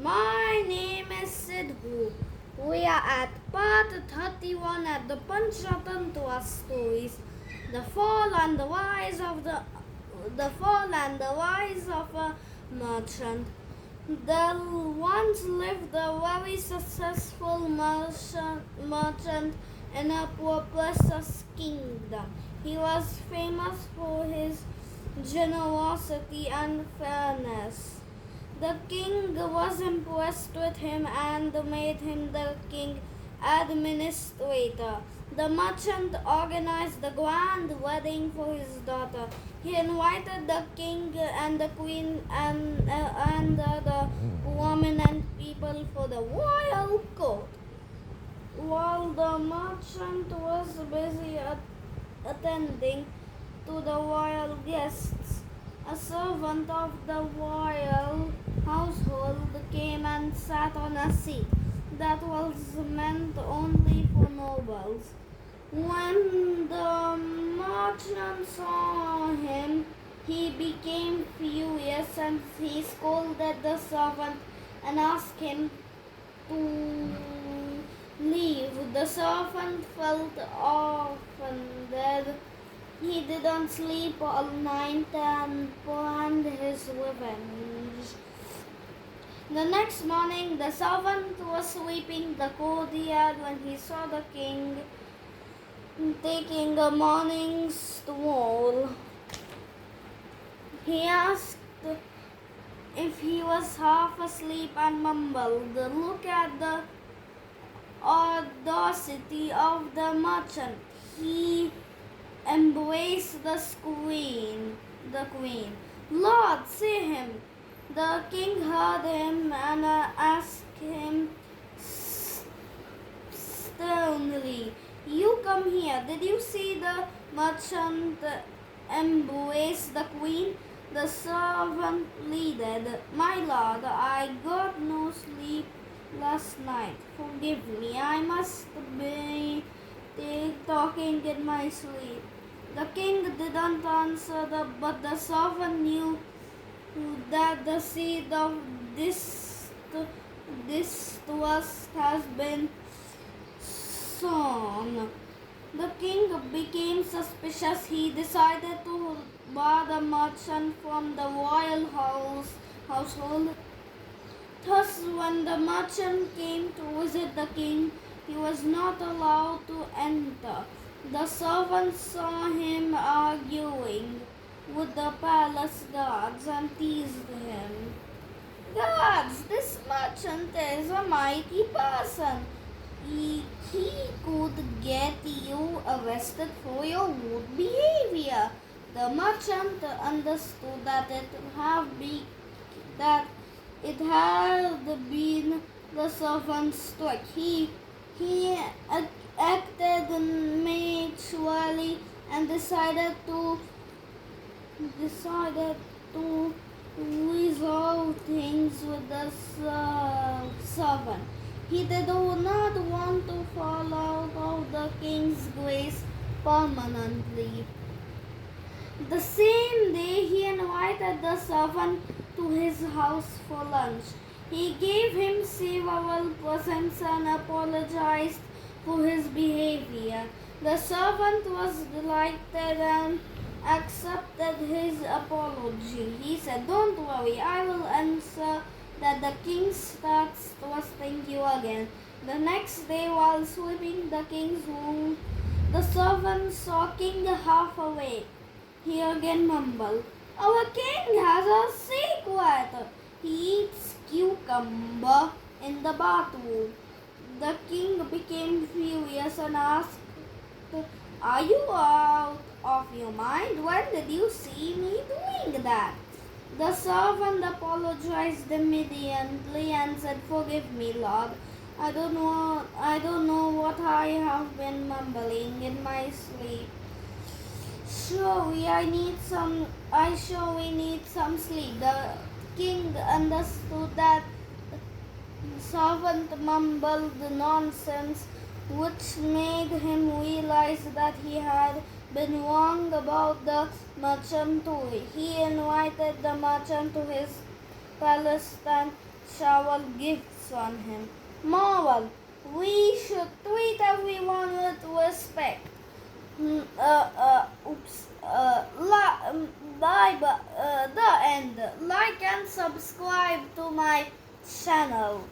My name is Sidhu. We are at part 31 at the Panchtantra stories. The fall and the rise of a merchant. There once lived a very successful merchant in a prosperous kingdom. He was famous for his generosity and fairness. The king was impressed with him and made him the king administrator. The merchant organized the grand wedding for his daughter. He invited the king and the queen and the prominent people for the royal court. While the merchant was busy attending to the royal guests, a servant of the royal household came and sat on a seat that was meant only for nobles. When the merchant saw him, he became furious and he scolded the servant and asked him to leave. The servant felt offended. He didn't sleep all night and planned his revenge. The next morning, the servant was sweeping the courtyard when he saw the king taking a morning stroll. He asked if he was half asleep and mumbled, "Look at the audacity of the merchant. He embraced the queen. Lord, see him." The king heard him and asked him sternly, "You come here. Did you see the merchant embrace the queen?" The servant pleaded, "My lord, I got no sleep last night. Forgive me. I must be talking in my sleep." The king didn't answer, but the servant knew that the seed of distrust has been sown. The king became suspicious. He decided to bar the merchant from the royal household. Thus, when the merchant came to visit the king, he was not allowed to enter. The servants saw him arguing with the palace guards and teased him. "Guards, this merchant is a mighty person. He could get you arrested for your rude behavior." The merchant understood that it had been the servant's trick. He acted maturely and decided to resolve things with the servant. He did not want to fall out of the king's grace permanently. The same day, he invited the servant to his house for lunch. He gave him several presents and apologized for his behavior. The servant was delighted and accepted his apology. He said, "Don't worry, I will answer that the king starts trusting you again." The next day, while sweeping the king's room, the servant saw King half awake. He again mumbled, "Our king has a secret. He eats cucumber in the bathroom." The king became furious and asked, "Are you out of your mind? When did you see me doing that?" The servant apologized immediately and said, "Forgive me, Lord. I don't know what I have been mumbling in my sleep. I surely need some sleep." The king understood that the servant mumbled nonsense, which made him realize that he had been wrong about the merchant too. He invited the merchant to his palace and shower gifts on him. Moral: we should treat everyone with respect. The end. Like and subscribe to my channel.